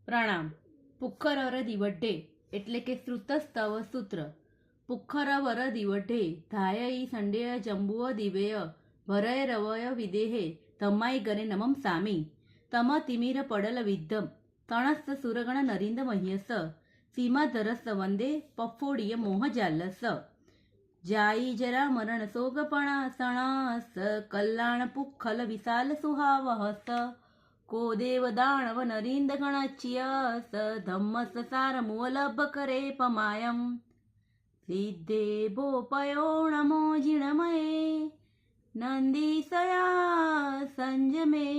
પ્રણામ. પુખ્ખરવર દિવઢે એટલે કે શ્રુતસ્તવ સૂત્ર. પુખ્ખરવર દિવઢે ધાયઈ સંડેય જંબુવ દિવેય ભરય રવય વિદેહે ધમ્માઈ ગરે નમમ સામી તમ તિમિર પડલ વિદ્ધમ તણસ્ત સુરગણ નરિંદ મહ્યસ સીમાધરસ વંદે પફોડીય મોહ જાલસ જાઈ જરા મરણ સોગપણા સણસ કલ્યાણ પુખ્ખલ વિશાલ સુહાવહસ કો દેવ દાણવ નરિંદ ગણચ્યસ ધમ્મસ સાર મુવલભ કરે પમાયમ સિદ્ધે ભોપયોણમો જીણમયે નંદીસયા સંજમે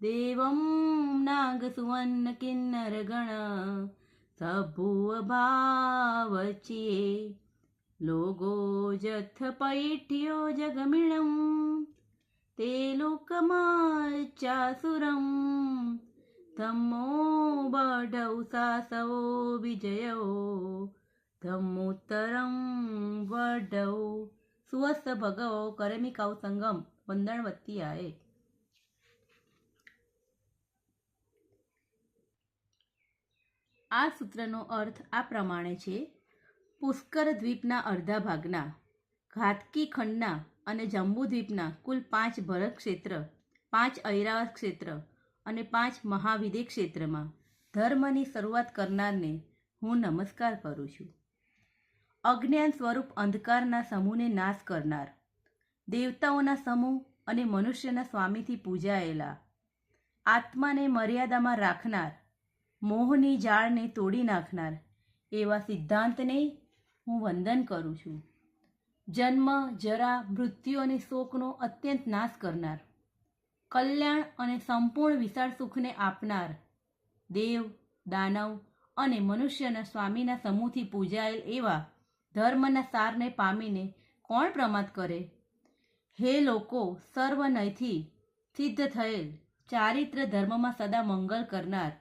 દેવમ નાગ સુવર્ણ કિન્નર ગણ સભુવ ભાવચિયે લોગો જથ પૈઠ્યો જગમિણમ તે લોકમાચાસુરમ ધમ્મો બઢૌ સાસવો વિજયો ધમ્મોત્તરમ વઢૌ સુવસ્ત ભગવો કરમિકાઉ સંગમ વંદણવત્તી આયે. આ સૂત્રનો અર્થ આ પ્રમાણે છે. પુષ્કર દ્વીપના અડધા ભાગના, ઘાતકી ખંડના અને જંબુદ્વીપના કુલ 5 ભરત ક્ષેત્ર, 5 ઐરાવત ક્ષેત્ર અને 5 મહાવિદેહ ક્ષેત્રમાં ધર્મની શરૂઆત કરનારને હું નમસ્કાર કરું છું. અજ્ઞાન સ્વરૂપ અંધકારના સમૂહને નાશ કરનાર, દેવતાઓના સમૂહ અને મનુષ્યના સ્વામીથી પૂજાયેલા, આત્માને મર્યાદામાં રાખનાર, મોહની જાળને તોડી નાખનાર એવા સિદ્ધાંતને હું વંદન કરું છું. જન્મ, જરા, મૃત્યુ અને શોકનો અત્યંત નાશ કરનાર, કલ્યાણ અને સંપૂર્ણ વિશાળ સુખને આપનાર, દેવ, દાનવ અને મનુષ્યના સ્વામીના સમૂહથી પૂજાયેલ એવા ધર્મના સારને પામીને કોણ પ્રમાદ કરે? હે લોકો, સર્વનયથી સિદ્ધ થયેલ ચારિત્ર ધર્મમાં સદા મંગલ કરનાર,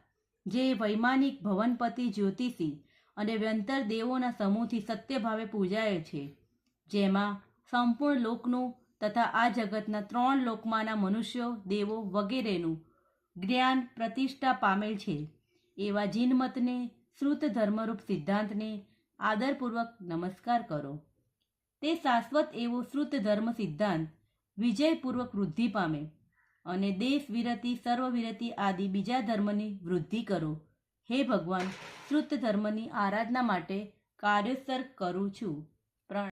જે વૈમાનિક ભવનપતિ જ્યોતિષી અને વ્યંતર દેવોના સમૂહથી સત્યભાવે પૂજાયેલ છે, જેમાં સંપૂર્ણ લોકનું તથા આ જગતના 3 લોકમાંના મનુષ્યો, દેવો વગેરેનું જ્ઞાન પ્રતિષ્ઠા પામેલ છે, એવા જીનમતને, શ્રુત ધર્મરૂપ સિદ્ધાંતને આદરપૂર્વક નમસ્કાર કરો. તે શાશ્વત એવો શ્રુત ધર્મ સિદ્ધાંત વિજયપૂર્વક વૃદ્ધિ પામે અને દેશ વિરતિ, સર્વવિરતિ આદિ બીજા ધર્મની વૃદ્ધિ કરો. હે ભગવાન, શ્રુત ધર્મની આરાધના માટે કાર્યોત્સર્ગ કરું છું.